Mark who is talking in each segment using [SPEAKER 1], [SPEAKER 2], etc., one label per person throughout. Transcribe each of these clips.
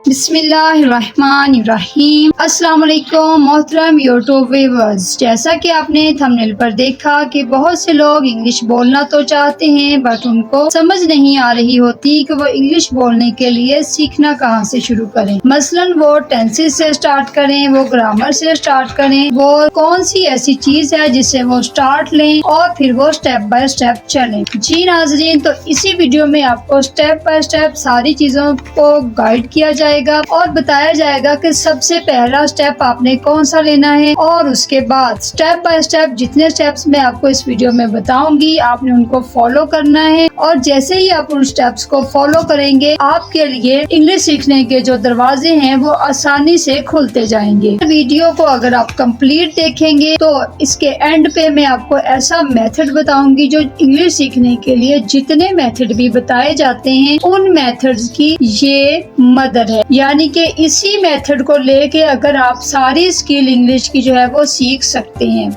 [SPEAKER 1] बिस्मिल्लाहिर्रहमानिर्रहीम। अस्सलाम वालेकुम मोहतरम यूट्यूब व्यूअर्स। जैसा कि आपने थंबनेल पर देखा कि बहुत से लोग इंग्लिश बोलना तो चाहते हैं बट उनको समझ नहीं आ रही होती कि वो इंग्लिश बोलने के लिए सीखना कहाँ से शुरू करें। मसलन वो टेंसेस से स्टार्ट करें, वो ग्रामर से स्टार्ट करें, वो कौन सी ऐसी चीज है जिससे वो स्टार्ट लें और फिर वो स्टेप बाय स्टेप चलें। जी नाज़रीन, तो इसी वीडियो में आपको स्टेप बाय स्टेप सारी चीजों को गाइड किया जाएगा और बताया जाएगा कि सबसे पहला स्टेप आपने कौन सा लेना है और उसके बाद स्टेप बाय स्टेप जितने स्टेप्स मैं आपको इस वीडियो में बताऊंगी आपने उनको फॉलो करना है। और जैसे ही आप उन स्टेप्स को फॉलो करेंगे आपके लिए इंग्लिश सीखने के जो दरवाजे हैं वो आसानी से खुलते जाएंगे। वीडियो को अगर आप कंप्लीट देखेंगे तो इसके एंड पे मैं आपको ऐसा मेथड बताऊंगी जो इंग्लिश सीखने के लिए जितने मेथड भी बताए जाते हैं उन मेथड्स की ये मदर है। यानी कि इसी मेथड को लेके अगर आप सारी स्किल इंग्लिश की जो है वो सीख सकते हैं।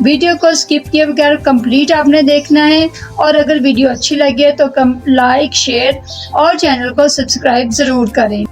[SPEAKER 1] वीडियो को स्किप किए बगैर कंप्लीट आपने देखना है और अगर वीडियो अच्छी लगे तो लाइक, शेयर और चैनल को सब्सक्राइब जरूर करें।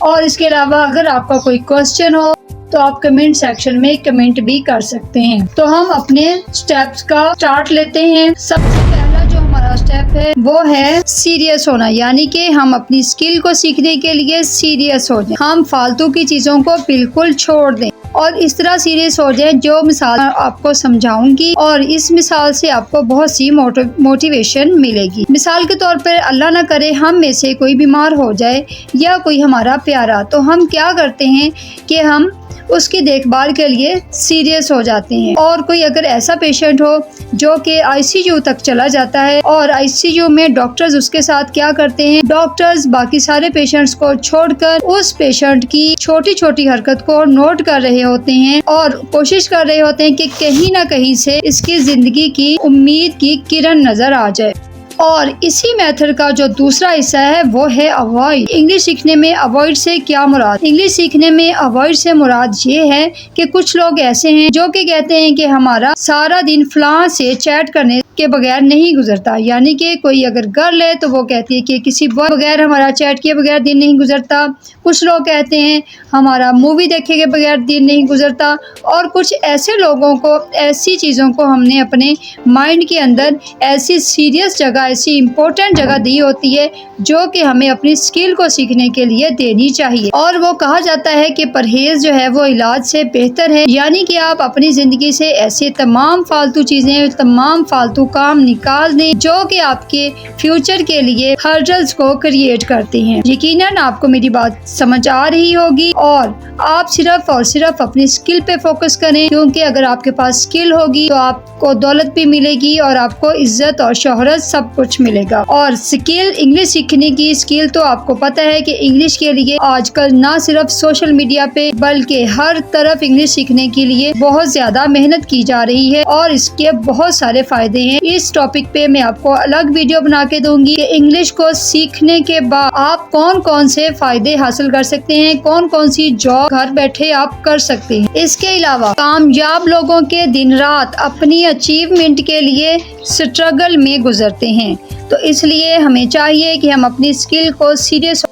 [SPEAKER 1] और इसके अलावा अगर आपका कोई क्वेश्चन हो तो आप कमेंट सेक्शन में कमेंट भी कर सकते हैं। तो हम अपने स्टेप्स का स्टार्ट लेते हैं। सबसे पहला जो हमारा स्टेप है वो है सीरियस होना, यानी कि हम अपनी स्किल को सीखने के लिए सीरियस हो जाएं। हम फालतू की चीजों को बिल्कुल छोड़ दें और इस तरह सीरियस हो जाएं जो मिसाल आपको समझाऊंगी और इस मिसाल से आपको बहुत सी मोटिवेशन मिलेगी। मिसाल के तौर पर अल्लाह ना करे हम में से कोई बीमार हो जाए या कोई हमारा प्यारा, तो हम क्या करते हैं कि हम उसकी देखभाल के लिए सीरियस हो जाते हैं। और कोई अगर ऐसा पेशेंट हो जो कि आईसीयू तक चला जाता है और आईसीयू में डॉक्टर्स उसके साथ क्या करते हैं, डॉक्टर्स बाकी सारे पेशेंट्स को छोड़कर उस पेशेंट की छोटी छोटी हरकत को नोट कर रहे होते हैं और कोशिश कर रहे होते हैं कि कहीं ना कहीं से इसकी जिंदगी की उम्मीद की किरण नजर आ जाए। और इसी मेथड का जो दूसरा हिस्सा है वो है अवॉइड। इंग्लिश सीखने में अवॉइड से क्या मुराद? इंग्लिश सीखने में अवॉइड से मुराद ये है कि कुछ लोग ऐसे हैं जो कि कहते हैं कि हमारा सारा दिन फलां से चैट करने के बगैर नहीं गुजरता। यानी कि कोई अगर गर्ल है तो वो कहती है कि किसी बगैर हमारा चैट किए बगैर दिन नहीं गुजरता। कुछ लोग कहते हैं हमारा मूवी देखे के बगैर दिन नहीं गुजरता। और कुछ ऐसे लोगों को ऐसी चीज़ों को हमने अपने माइंड के अंदर ऐसी सीरियस जगह, ऐसी इम्पोर्टेंट जगह दी होती है जो कि हमें अपनी स्किल को सीखने के लिए देनी चाहिए। और वो कहा जाता है कि परहेज जो है वो इलाज से बेहतर है। यानी कि आप अपनी जिंदगी से ऐसे तमाम फालतू चीजें, तमाम फालतू काम निकाल दें जो कि आपके फ्यूचर के लिए हर्डल्स को क्रिएट करते हैं। यकीनन आपको मेरी बात समझ आ रही होगी और आप सिर्फ और सिर्फ अपनी स्किल पे फोकस करें, क्योंकि अगर आपके पास स्किल होगी तो आपको दौलत भी मिलेगी और आपको इज्जत और शोहरत सब कुछ मिलेगा। और स्किल, इंग्लिश सीखने की स्किल, तो आपको पता है कि इंग्लिश के लिए आजकल ना सिर्फ सोशल मीडिया पे बल्कि हर तरफ इंग्लिश सीखने के लिए बहुत ज्यादा मेहनत की जा रही है और इसके बहुत सारे फायदे हैं। इस टॉपिक पे मैं आपको अलग वीडियो बना के दूंगी कि इंग्लिश को सीखने के बाद आप कौन कौन से फायदे हासिल कर सकते हैं, कौन कौन सी जॉब घर बैठे आप कर सकते हैं। इसके अलावा कामयाब लोगों के दिन रात अपनी अचीवमेंट के लिए स्ट्रगल में गुजरते हैं, तो इसलिए हमें चाहिए कि हम अपनी स्किल को सीरियस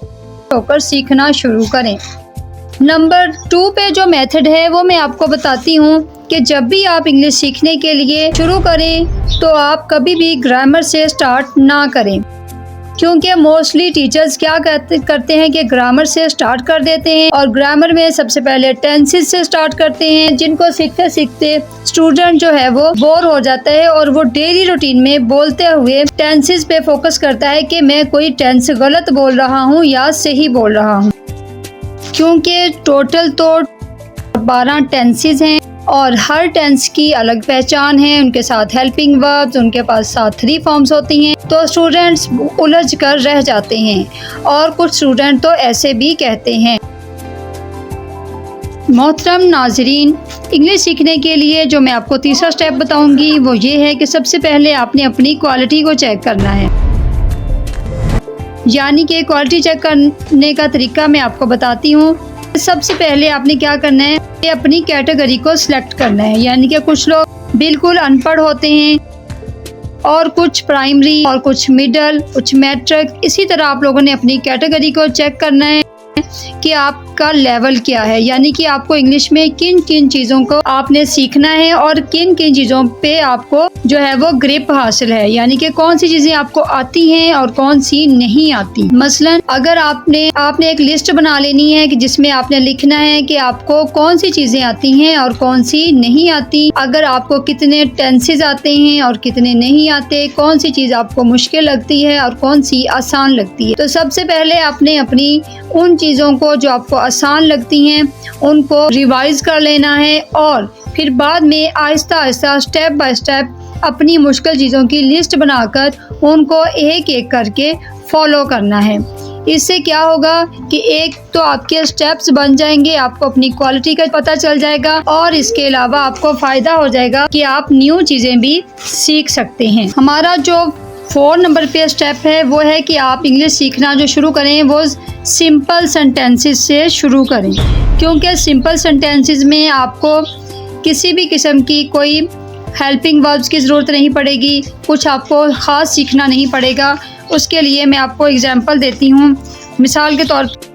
[SPEAKER 1] होकर सीखना शुरू करें। नंबर 2 पे जो मेथड है वो मैं आपको बताती हूँ कि जब भी आप इंग्लिश सीखने के लिए शुरू करें तो आप कभी भी ग्रामर से स्टार्ट ना करें, क्योंकि मोस्टली टीचर्स क्या करते हैं कि ग्रामर से स्टार्ट कर देते हैं और ग्रामर में सबसे पहले टेंसेस से स्टार्ट करते हैं, जिनको सीखते सीखते स्टूडेंट जो है वो बोर हो जाता है और वो डेली रूटीन में बोलते हुए टेंसेस पे फोकस करता है कि मैं कोई टेंस गलत बोल रहा हूँ या सही बोल रहा हूँ। क्योंकि टोटल तो 12 टेंसेस हैं और हर टेंस की अलग पहचान है, उनके साथ हेल्पिंग वर्ब्स, उनके पास साथ 3 फॉर्म्स होती हैं, तो स्टूडेंट्स उलझ कर रह जाते हैं। और कुछ स्टूडेंट तो ऐसे भी कहते हैं। मोहतरम नाजरीन, इंग्लिश सीखने के लिए जो मैं आपको तीसरा स्टेप बताऊंगी वो ये है कि सबसे पहले आपने अपनी क्वालिटी को चेक करना है। यानी कि क्वालिटी चेक करने का तरीका मैं आपको बताती हूँ। सबसे पहले आपने क्या करना है कि अपनी कैटेगरी को सिलेक्ट करना है। यानी कि कुछ लोग बिल्कुल अनपढ़ होते हैं और कुछ प्राइमरी और कुछ मिडल, कुछ मैट्रिक। इसी तरह आप लोगों ने अपनी कैटेगरी को चेक करना है कि आपका लेवल क्या है, यानी कि आपको इंग्लिश में किन किन चीज़ों को आपने सीखना है और किन किन चीज़ों पे आपको जो है वो ग्रिप हासिल है, यानी कि कौन सी चीज़ें आपको आती हैं और कौन सी नहीं आती। मसलन अगर आपने एक लिस्ट बना लेनी है कि जिसमें आपने लिखना है कि आपको कौन सी चीज़ें आती हैं और कौन सी नहीं आती, अगर आपको कितने टेंसेस आते हैं और कितने नहीं आते, कौन सी चीज़ आपको मुश्किल लगती है और कौन सी आसान लगती है। तो सबसे पहले आपने अपनी उन चीज़ों को जो आपको आसान लगती हैं उनको रिवाइज कर लेना है और फिर बाद में Aahista Aahista step by step अपनी मुश्किल चीज़ों की लिस्ट बनाकर उनको एक एक करके फॉलो करना है। इससे क्या होगा कि एक तो आपके स्टेप्स बन जाएंगे, आपको अपनी क्वालिटी का पता चल जाएगा और इसके अलावा आपको फ़ायदा हो जाएगा कि आप न्यू चीज़ें भी सीख सकते हैं। हमारा जो 4 नंबर पे स्टेप है वो है कि आप इंग्लिश सीखना जो शुरू करें वो सिंपल सेंटेंसेस से शुरू करें, क्योंकि सिंपल सेंटेंसेस में आपको किसी भी किस्म की कोई हेल्पिंग वर्ब्स की ज़रूरत नहीं पड़ेगी, कुछ आपको ख़ास सीखना नहीं पड़ेगा। उसके लिए मैं आपको एग्जांपल देती हूँ। मिसाल के तौर पर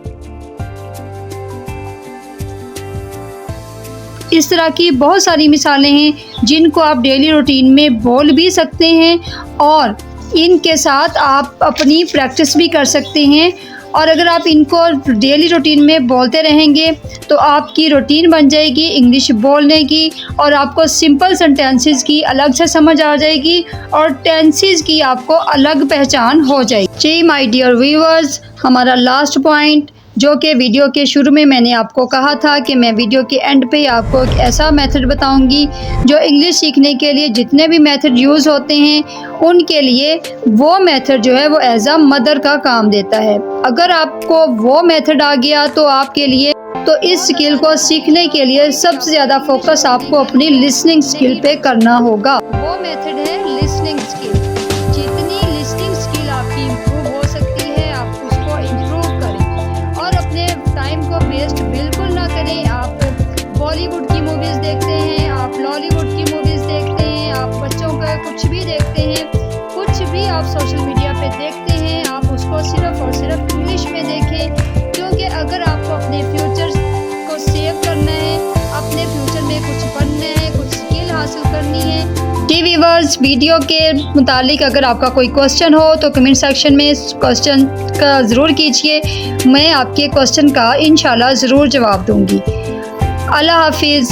[SPEAKER 1] इस तरह की बहुत सारी मिसालें हैं जिनको आप डेली रूटीन में बोल भी सकते हैं और इनके साथ आप अपनी प्रैक्टिस भी कर सकते हैं। और अगर आप इनको डेली रूटीन में बोलते रहेंगे तो आपकी रूटीन बन जाएगी इंग्लिश बोलने की और आपको सिंपल सेंटेंसेस की अलग से समझ आ जाएगी और टेंसेस की आपको अलग पहचान हो जाएगी। जी माय डियर व्यूअर्स, हमारा लास्ट पॉइंट जो कि वीडियो के शुरू में मैंने आपको कहा था कि मैं वीडियो के एंड पे आपको एक ऐसा मेथड बताऊंगी जो इंग्लिश सीखने के लिए जितने भी मेथड यूज़ होते हैं उनके लिए वो मेथड जो है वो एज अ मदर का काम देता है। अगर आपको वो मेथड आ गया तो आपके लिए तो इस स्किल को सीखने के लिए सबसे ज़्यादा फोकस आपको अपनी लिसनिंग स्किल पे करना होगा। वो मेथड है लिसनिंग स्किल। जितनी लिसनिंग स्किल आपकी इम्प्रूव हो सकती है आप उसको इम्प्रूव करें और अपने टाइम को वेस्ट बिल्कुल ना करें। आप बॉलीवुड की मूवीज़ देखते हैं, आप लॉलीवुड की मूवीज़ देखते हैं, आप बच्चों का कुछ भी देखते हैं, कुछ भी आप सोशल मीडिया पे देखते हैं, आप उसको सिर्फ और सिर्फ इंग्लिश में देखें, क्योंकि अगर आपको अपने फ्यूचर को सेव करना है, अपने फ्यूचर में कुछ बनना है, कुछ स्किल हासिल करनी है। जी व्यूअर्स, वीडियो के मुतालिक अगर आपका कोई क्वेश्चन हो तो कमेंट सेक्शन में इस क्वेश्चन का ज़रूर कीजिए, मैं आपके क्वेश्चन का इंशाल्लाह ज़रूर जवाब दूंगी। अल्लाह हाफिज़।